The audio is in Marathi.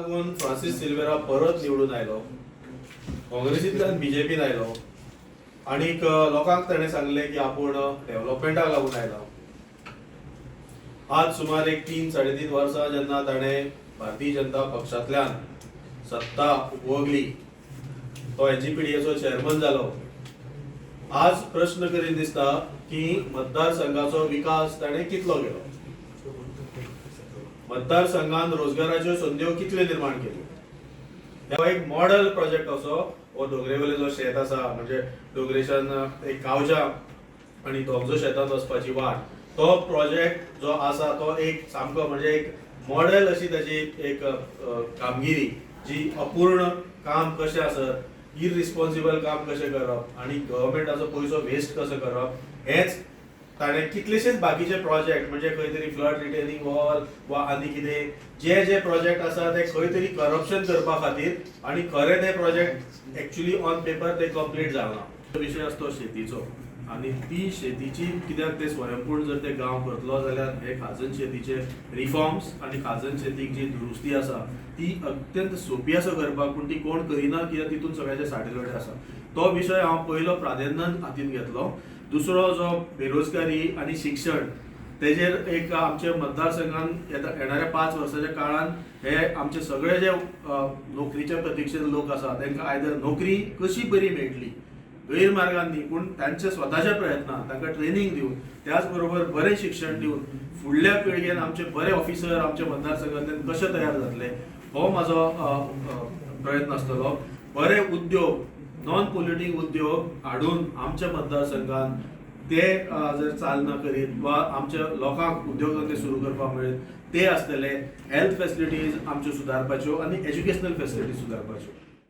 लागून फ्रांसीस सिल्वेरा परत निवडून आयलो, काँग्रेसींतल्यान बीजेपीन आयलो आणि लोकांक ताणें सांगलें की आपूण डेव्हलपमेंटाक लागून आयला. आज सुमार एक 3-3.5 वर्सां जेन्ना ताणें भारतीय जनता पक्षांतल्यान सत्ता उपभोगली, तो एनजीपीडीएचो चेअरमन जालो. आज प्रश्न करीत दिसता की मतदारसंघाचो विकास ताणें कितलो केलो, मतदारसंघान रोजगाराच्यो संद्यो कितल्यो निर्माण केल्यो. हो एक मॉडेल प्रोजेक्ट असो हो डोंगरेवेलो जो शेत आसा, म्हणजे डोंगरेच्यान एक गांवच्या आणि दोगजो शेतांत वचपाची वाट, तो प्रोजेक्ट जो आसा तो एक सामको म्हणजे एक मॉडेल अशी ताची एक कामगिरी, जी अपूर्ण काम कशें आसत, इररिस्पॉन्सिबल काम कशें करप आणि गव्हर्मेंटाचो पयसो वेस्ट कसो करप, हेच ताणें कितलेशेच बाकीचे प्रोजेक्ट म्हणजे खंय तरी फ्लड रिटेनिंग वॉल वा आनी कितें जे प्रोजेक्ट आसा ते खंय तरी करप्शन करपा खातीर आणि खरे ते प्रोजेक्ट एक्चुअली ऑन पेपर ते कंप्लीट जावना. विशय असतो शेतीचो आणि ती शेतीची कित्याक ते स्वयंपूर्ण जर ते गांव करतलो जाल्यार हे खाजन शेतीचे रिफॉर्म्स आणि खाजन शेतीक जी दुरुस्ती आसा ती अत्यंत सोपी आसा करपाक, पूण ती कोण करिना कित्याक तितून सगळ्याचे साठेलोटे आसा. तो विशय हांव पयलो प्राधान्यान हातीन घेतलो. दुसरो जो बेरोजगारी आणि शिक्षण, तेजेर एक आमच्या मतदारसंघान येणाऱ्या 5 वर्साच्या काळान हे आमचे सगळे जे नोकरीच्या प्रतीक्षेत लोक आसा तांकां आयदर नोकरी कशी बरी मेळटली, गैरमार्गान न्ही पूण तांच्या स्वताच्या प्रयत्नान तांकां ट्रेनिंग दिवन, त्याच बरोबर बरें शिक्षण दिवन फुडल्या पिळगेन आमचे बरे ऑफिसर आमच्या मतदारसंघांतल्यान कशे तयार जातले, हो म्हाजो प्रयत्न आसतलो. बरे उद्योग, नॉन पोल्युटिंग उद्योग हाडून आमच्या मतदारसंघात ते जर चालना करीत वा आमच्या लोकांक उद्योगधंदे सुरू करपाक मेळत ते आसतले. हेल्थ फॅसिलिटीज आमच्यो सुदारपाच्यो आणि एज्युकेशनल फॅसिलिटीज सुदारपाच्यो.